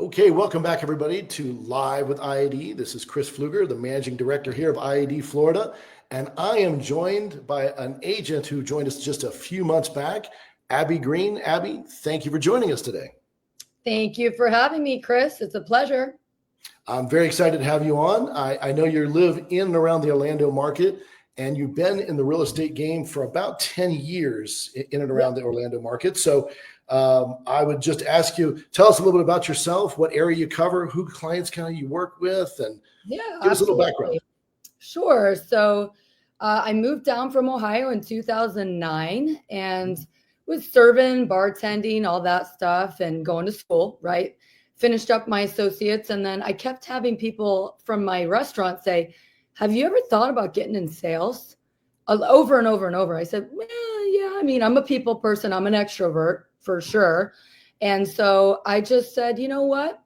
Okay, welcome back everybody to Live with IAD. This is Chris Pflueger, the Managing Director here of IAD Florida, and I am joined by an agent who joined us just a few months back, Abby Green. Abby, thank you for joining us today. Thank you for having me, Chris. It's a pleasure. I'm very excited to have you on. I know you live in and around the Orlando market, and you've been in the real estate game for about 10 years in and around the Orlando market. So I would just ask you, tell us a little bit about yourself, what area you cover, who clients kind of you work with, and give us a little background. Sure. So I moved down from Ohio in 2009 and was serving, bartending, all that stuff, and going to school, right? Finished up my associates. And then I kept having people from my restaurant say, have you ever thought about getting in sales? Over and over and over. I said, well, yeah, I mean, I'm a people person. I'm an extrovert for sure. And so I just said, you know what?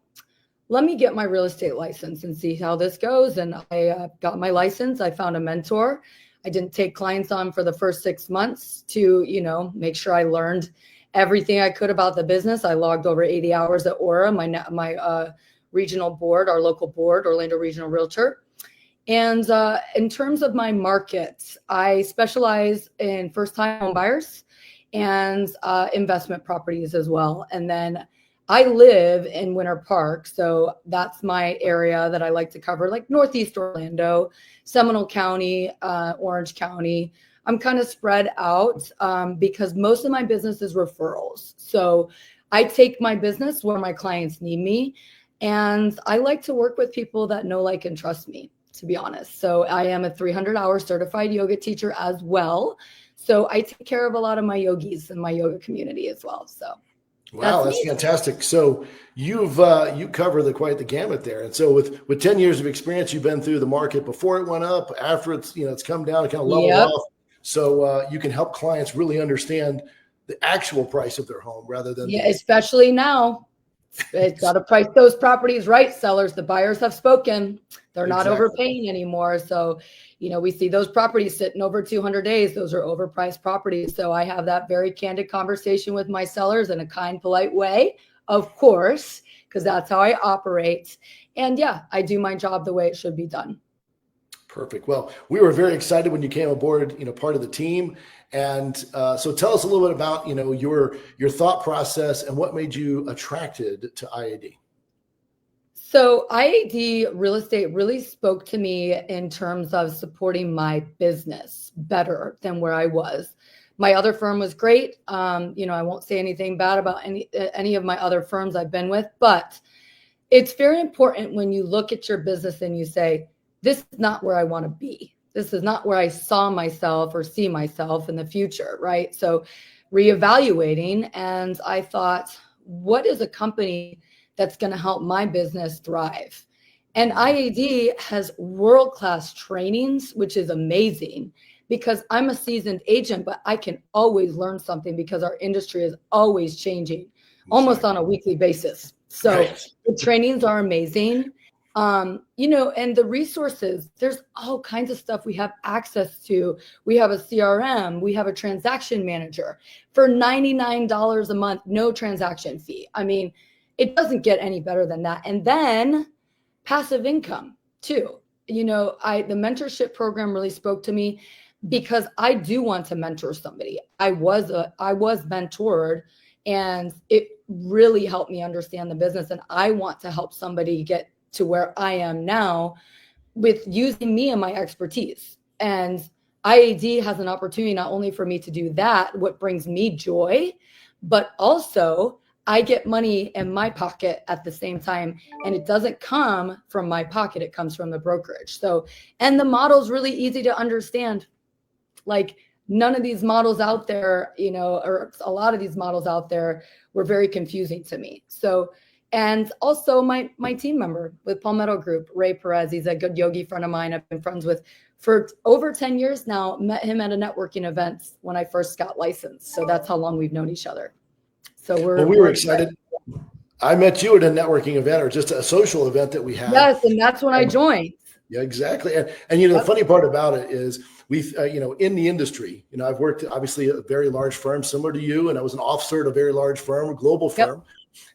Let me get my real estate license and see how this goes. And I got my license. I found a mentor. I didn't take clients on for the first 6 months to, make sure I learned everything I could about the business. I logged over 80 hours at Aura, my regional board, our local board, Orlando Regional Realtor. And in terms of my markets, I specialize in first-time home buyers and investment properties as well. And then I live in Winter Park, so that's my area that I like to cover, like Northeast Orlando, Seminole County, Orange County. I'm kind of spread out because most of my business is referrals. So I take my business where my clients need me, and I like to work with people that know, like, and trust me, to be honest. So I am a 300-hour certified yoga teacher as well. So I take care of a lot of my yogis in my yoga community as well. So. Wow, that's fantastic. So you cover quite the gamut there. And so with 10 years of experience, you've been through the market before it went up, after it's come down, kind of leveled off. So you can help clients really understand the actual price of their home rather than especially now. It's got to price those properties right, sellers. The buyers have spoken. They're not overpaying anymore. So, we see those properties sitting over 200 days. Those are overpriced properties. So I have that very candid conversation with my sellers in a kind, polite way, of course, because that's how I operate. And yeah, I do my job the way it should be done. Perfect. Well, we were very excited when you came aboard, part of the team. And so tell us a little bit about, your thought process and what made you attracted to IAD. So IAD real estate really spoke to me in terms of supporting my business better than where I was. My other firm was great. I won't say anything bad about any of my other firms I've been with, but it's very important when you look at your business and you say, this is not where I want to be. This is not where I saw myself or see myself in the future, right? So reevaluating, and I thought, what is a company that's going to help my business thrive? And IAD has world-class trainings, which is amazing because I'm a seasoned agent, but I can always learn something because our industry is always changing almost on a weekly basis. So the trainings are amazing. And the resources, there's all kinds of stuff we have access to. We have a CRM, we have a transaction manager for $99 a month, no transaction fee. I mean, it doesn't get any better than that. And then passive income too. The mentorship program really spoke to me because I do want to mentor somebody. I was mentored, and it really helped me understand the business. And I want to help somebody get to where I am now with using me and my expertise. And IAD has an opportunity not only for me to do that, what brings me joy, but also I get money in my pocket at the same time. And it doesn't come from my pocket, it comes from the brokerage. So, and the model's really easy to understand. Like, none of these models out there, or a lot of these models out there were very confusing to me. So, and also my team member with Palmetto Group, Ray Perez, he's a good yogi friend of mine. I've been friends with for over 10 years now, met him at a networking event when I first got licensed. So that's how long we've known each other. So we were excited. I met you at a networking event or just a social event that we had. Yes, and that's when I joined. Yeah, exactly. And the funny part about it is we've, in the industry, I've worked obviously at a very large firm similar to you, and I was an officer at a very large firm, a global firm.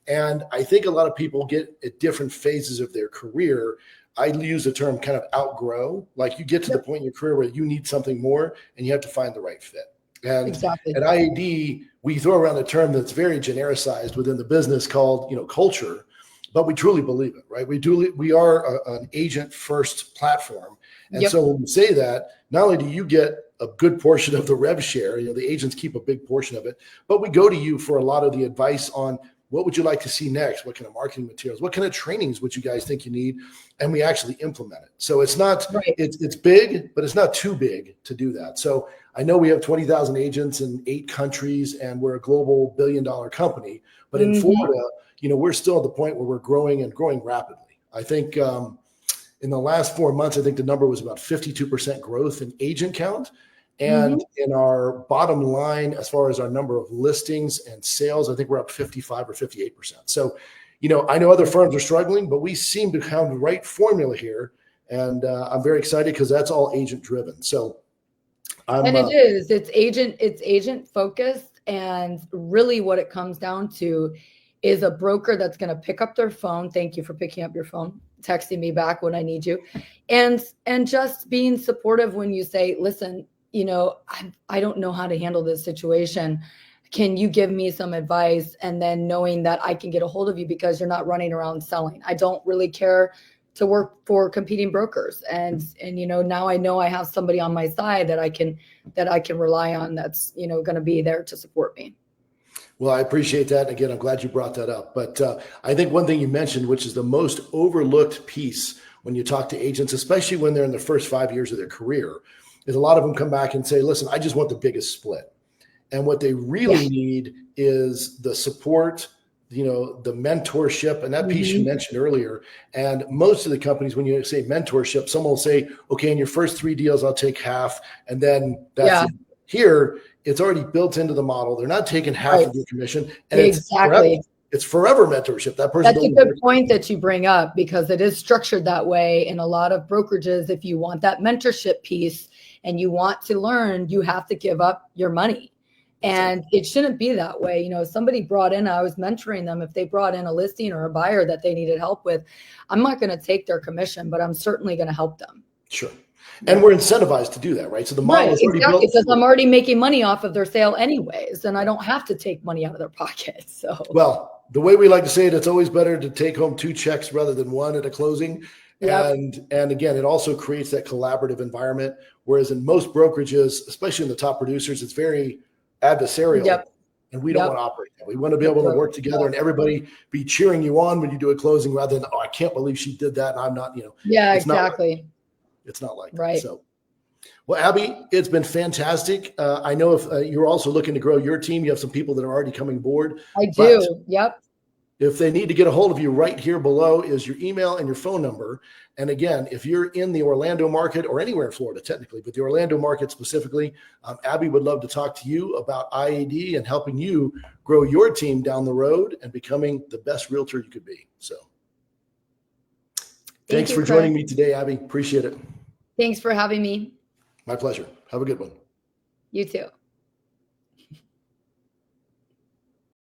And I think a lot of people get at different phases of their career. I use the term kind of outgrow, like you get to the point in your career where you need something more and you have to find the right fit. And Exactly. at IAD, we throw around a term that's very genericized within the business called, culture, but we truly believe it, right? We are an agent first platform. And Yep. so when we say that, not only do you get a good portion of the rev share, the agents keep a big portion of it, but we go to you for a lot of the advice on what would you like to see next? What kind of marketing materials? What kind of trainings would you guys think you need? And we actually implement it. So it's not, Right. it's big, but it's not too big to do that. So I know we have 20,000 agents in 8 countries and we're a global $1 billion company, but in Florida, we're still at the point where we're growing and growing rapidly. I think in the last 4 months, I think the number was about 52% growth in agent count. And in our bottom line, as far as our number of listings and sales, I think we're up 55 or 58%. So, I know other firms are struggling, but we seem to have the right formula here. And I'm very excited because that's all agent driven. So it's agent focused. And really what it comes down to is a broker that's going to pick up their phone. Thank you for picking up your phone, texting me back when I need you. And just being supportive when you say, listen, I don't know how to handle this situation. Can you give me some advice? And then knowing that I can get a hold of you because you're not running around selling. I don't really care to work for competing brokers. And now I know I have somebody on my side that I can rely on that's, going to be there to support me. Well, I appreciate that. Again, I'm glad you brought that up. But I think one thing you mentioned, which is the most overlooked piece when you talk to agents, especially when they're in the first 5 years of their career, is a lot of them come back and say, listen, I just want the biggest split. And what they really need is the support, the mentorship, and that piece you mentioned earlier. And most of the companies, when you say mentorship, someone will say, okay, in your first 3 deals, I'll take half. And then that's it. Here, it's already built into the model. They're not taking half of your commission. And it's forever mentorship. That person. That's a good point that you bring up because it is structured that way in a lot of brokerages. If you want that mentorship piece and you want to learn, you have to give up your money. And it shouldn't be that way. Somebody brought in, I was mentoring them. If they brought in a listing or a buyer that they needed help with, I'm not going to take their commission, but I'm certainly going to help them. Sure. And we're incentivized to do that, right? So the model is already built. Because I'm already making money off of their sale anyways, and I don't have to take money out of their pocket. So, well, the way we like to say it, it's always better to take home 2 checks rather than 1 at a closing. And again, it also creates that collaborative environment. Whereas in most brokerages, especially in the top producers, it's very adversarial. And we don't want to operate that. We want to be able to work together and everybody be cheering you on when you do a closing rather than, oh, I can't believe she did that. And I'm not, it's not like that. So, well, Abby, it's been fantastic. I know if you're also looking to grow your team, you have some people that are already coming aboard. I do. Yep. If they need to get a hold of you, right here below is your email and your phone number. And again, if you're in the Orlando market or anywhere in Florida, technically, but the Orlando market specifically, Abby would love to talk to you about IAD and helping you grow your team down the road and becoming the best realtor you could be. So thanks for joining me today, Abby. Appreciate it. Thanks for having me. My pleasure. Have a good one. You too.